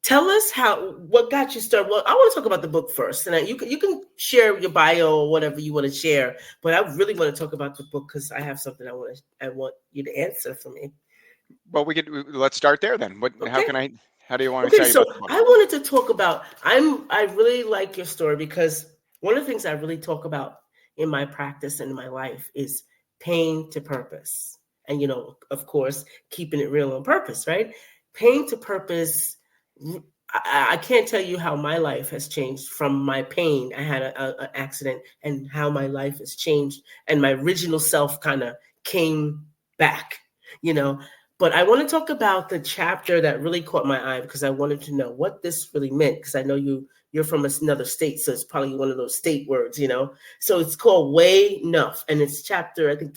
tell us what got you started. Well, I want to talk about the book first, and you can share your bio or whatever you want to share. But I really want to talk about the book because I have something I want you to answer for me. Well, let's start there then. Okay. How do you want me to Okay. tell you So about the book? I wanted to talk about. I really like your story because one of the things I really talk about in my practice and in my life is pain to purpose, and of course, keeping it real on purpose, right? Pain to purpose. I can't tell you how my life has changed from my pain. I had an accident, and how my life has changed, and my original self kind of came back, you know. But I want to talk about the chapter that really caught my eye because I wanted to know what this really meant. Because I know you're from another state, so it's probably one of those state words. So it's called Way Enough, and it's chapter I think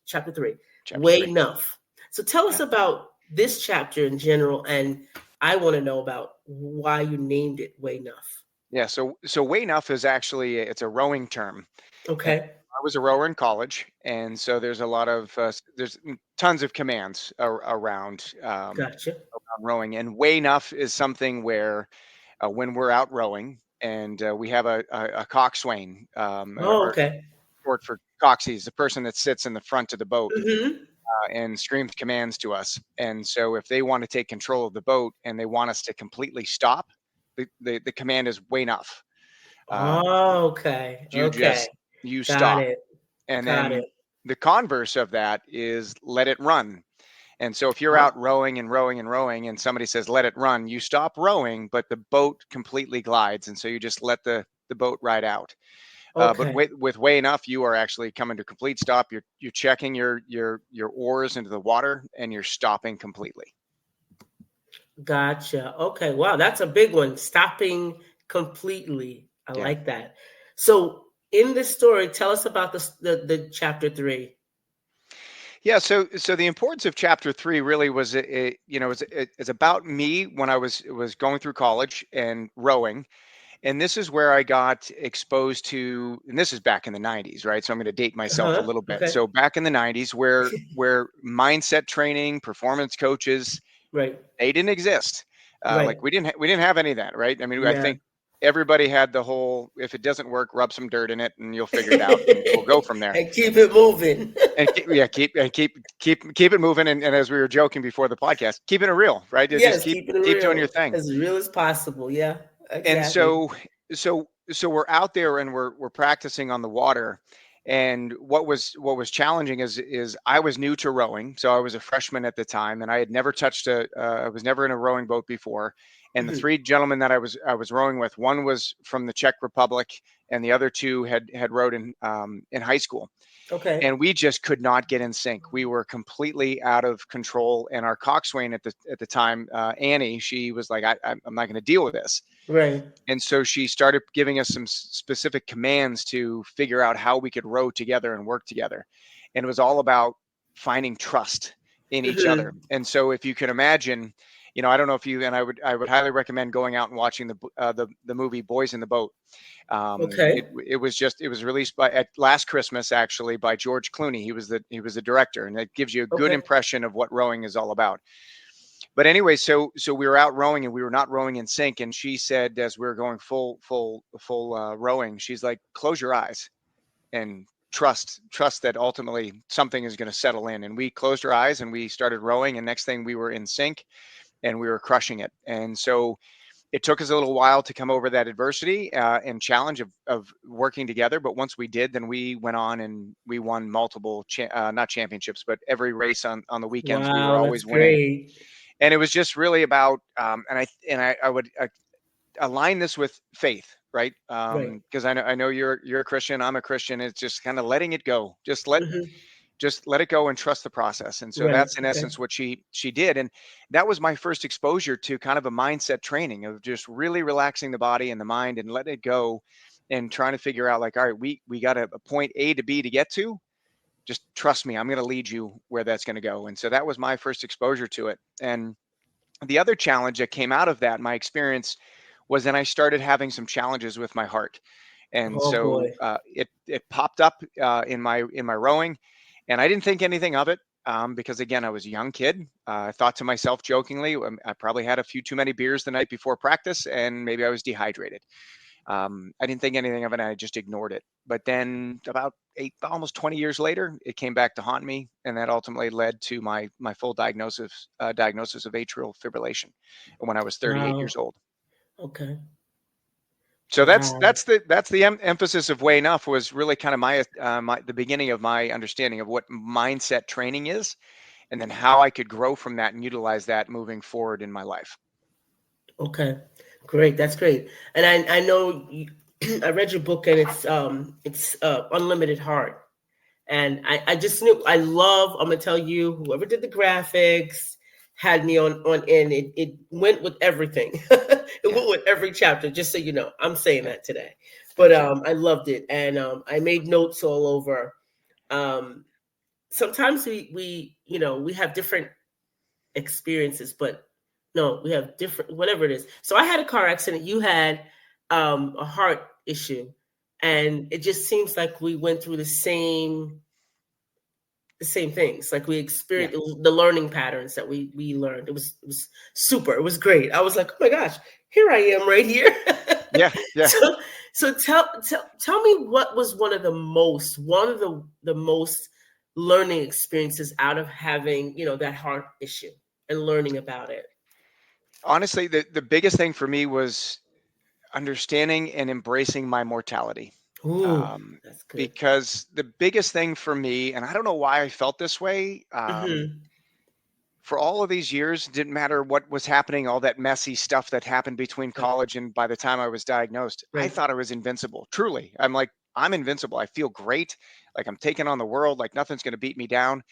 chapter 3, Chapter Way 3. Enough. So tell us Yeah. about this chapter in general, and I want to know about why you named it Way Enough. Yeah. So way enough is actually it's a rowing term. And Okay, I was a rower in college, and so there's a lot of there's tons of commands gotcha. around rowing. And way enough is something where when we're out rowing and we have a coxswain, Oh, or okay. short for coxswain, the person that sits in the front of the boat Mm-hmm. and screams commands to us. And so if they want to take control of the boat and they want us to completely stop, the command is way enough. Oh, okay. You Okay. just you Got stop. it. And Got then it. the converse of that is let it run. And so if you're Oh, out rowing and rowing and rowing and somebody says let it run, you stop rowing, but the boat completely glides. And so you just let the boat ride out. But okay. with way enough, you are actually coming to complete stop. You're checking your oars into the water and you're stopping completely. Gotcha. Okay. Wow, that's a big one. Stopping completely. I Yeah. like that. So, in this story, tell us about the chapter 3. Yeah, so the importance of chapter 3 really was it's about me when I was going through college and rowing. And this is where I got exposed to, and this is back in the 90s, right? So I'm going to date myself a Uh-huh. little bit. Okay. So back in the 90s, where mindset training, performance coaches, Right. they didn't exist. Right. Like we didn't have any of that, right? I mean, I Yeah. think everybody had the whole, if it doesn't work, rub some dirt in it and you'll figure it out, and we'll go from there. And keep it moving. And keep it moving. And as we were joking before the podcast, keeping it real, right? You just Yes, keep keeping it keep doing your real. thing. As real as possible. Yeah. And Exactly. so we're out there and we're practicing on the water. And what was challenging is I was new to rowing, so I was a freshman at the time, and I had never touched I was never in a rowing boat before. And the Mhm. three gentlemen that I was rowing with, one was from the Czech Republic, and the other two had rowed in high school, Okay. and we just could not get in sync. We were completely out of control. And our coxswain at the time, Annie, she was like, I'm not going to deal with this. Right. And so she started giving us some specific commands to figure out how we could row together and work together. And it was all about finding trust in each other. Mhm. And so if you can imagine, I don't know if you, and I would highly recommend going out and watching the movie Boys in the Boat. Okay. It was released at last Christmas, actually, by George Clooney. He was the director, and that gives you a good Okay. impression of what rowing is all about. But anyway, so we were out rowing and we were not rowing in sync. And she said, as we were going full rowing, she's like, close your eyes and trust that ultimately something is going to settle in. And we closed our eyes and we started rowing. And next thing, we were in sync and we were crushing it. And so it took us a little while to come over that adversity and challenge of working together. But once we did, then we went on and we won multiple, not championships, but every race on the weekends, we were Wow, that's always winning. great. And it was just really about, I would align this with faith, right? Right. Because I know you're a Christian, I'm a Christian. It's just kind of letting it go. Mhm. Just let it go and trust the process. And so Right. that's in Okay. essence what she did. And that was my first exposure to kind of a mindset training of just really relaxing the body and the mind and letting it go and trying to figure out, like, all right, we got a point A to B to get to. Just trust me, I'm going to lead you where that's going to go. And so that was my first exposure to it. And the other challenge that came out of that, my experience, was then I started having some challenges with my heart. And Oh so boy. it popped up in my rowing, and I didn't think anything of it. because again, I was a young kid. I thought to myself jokingly, I probably had a few too many beers the night before practice, and maybe I was dehydrated. I didn't think anything of it, and I just ignored it. But then about almost 20 years later, it came back to haunt me, and that ultimately led to my full diagnosis of atrial fibrillation when I was 38 years Wow. old. Okay. So Wow. that's the emphasis of Way Enough, was really kind of the beginning of my understanding of what mindset training is, and then how I could grow from that and utilize that moving forward in my life. Okay. Great. That's great. And I know I read your book, and it's Unlimited Heart. And I just knew I'm gonna tell you, whoever did the graphics had me on in. It went with everything. It Yeah, went with every chapter, just so you know. I'm saying yeah. that today. But Thank you. I loved it. And I made notes all over. Um Sometimes we have different experiences, but no, we have different, whatever it is. So I had a car accident, you had a heart issue, Yeah, and it just seems like we went through the same things. Like we yeah, experienced the learning patterns that we learned. It was super. It was great. I was like, oh my gosh, here I am right here. yeah, yeah. so so tell me, what was one of the most learning experiences out of having that heart issue and learning about it. Honestly, the biggest thing for me was understanding and embracing my mortality. Ooh, Um, that's good. because the biggest thing for me, and I don't know why I felt this way, Hmm. for all of these years, it didn't matter what was happening, all that messy stuff that happened between Right, college and by the time I was diagnosed, I right. thought I was invincible. Truly. I'm like, I'm invincible. I feel great. Like I'm taking on the world, like nothing's going to beat me down.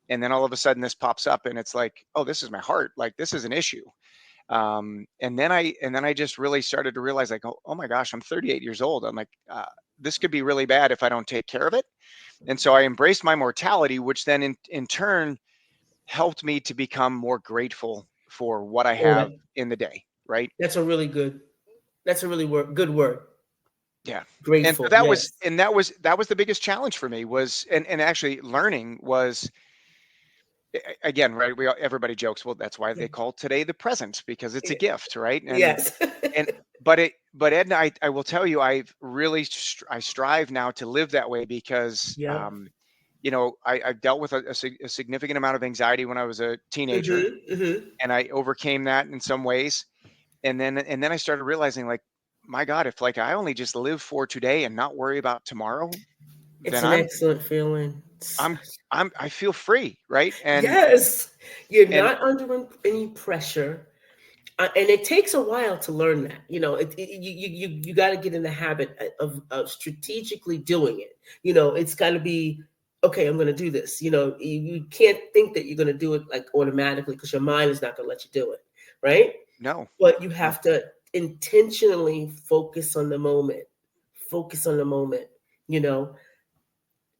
And then all of a sudden this pops up and it's like, oh, this is my heart. Like this is an issue. And then I just really started to realize like, oh my gosh, I'm 38 years old. I'm like, this could be really bad if I don't take care of it. And so I embraced my mortality, which then in turn helped me to become more grateful for what I Oh, have in the day. Right. that's a really good. That's a really good word. Yeah. And so Grateful. Yes. that was the biggest challenge for me was, and actually learning was, again, right. Everybody jokes, well, that's why they call today the present, because it's a gift. Right. Yes. And but Ed and I will tell you, I strive now to live that way because Yep. I've dealt with a significant amount of anxiety when I was a teenager, Hmm. and I overcame that in some ways. And then I started realizing, like, my God, if like I only just live for today and not worry about tomorrow, It's then an excellent feeling. I'm I feel free, right? Yes, you're And not under any pressure. And it takes a while to learn that. You got to get in the habit of strategically doing it. It's got to be, okay, I'm going to do this. You can't think that you're going to do it like automatically, because your mind is not going to let you do it, right? no, But you no, have to intentionally focus on the moment. Focus on the moment. You know.